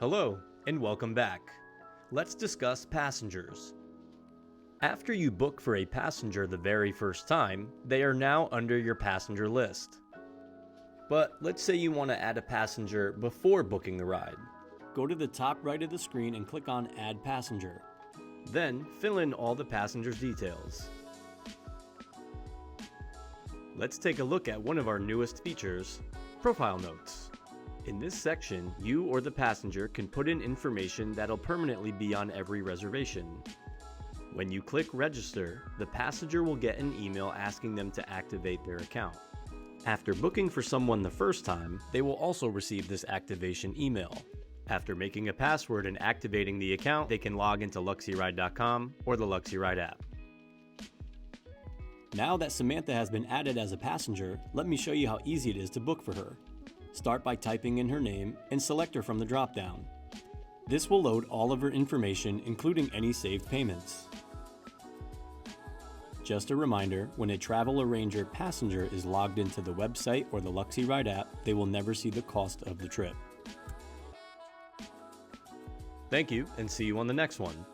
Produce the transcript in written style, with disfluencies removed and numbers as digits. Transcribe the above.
Hello, and welcome back. Let's discuss passengers. After you book for a passenger the very first time, they are now under your passenger list. But let's say you want to add a passenger before booking the ride. Go to the top right of the screen and click on Add Passenger. Then fill in all the passenger's details. Let's take a look at one of our newest features, Profile Notes. In this section, you or the passenger can put in information that'll permanently be on every reservation. When you click Register, the passenger will get an email asking them to activate their account. After booking for someone the first time, they will also receive this activation email. After making a password and activating the account, they can log into LUXYRide.com or the LUXY Ride app. Now that Samantha has been added as a passenger, let me show you how easy it is to book for her. Start by typing in her name and select her from the drop-down. This will load all of her information, including any saved payments. Just a reminder, when a Travel Arranger passenger is logged into the website or the LUXY Ride app, they will never see the cost of the trip. Thank you, and see you on the next one.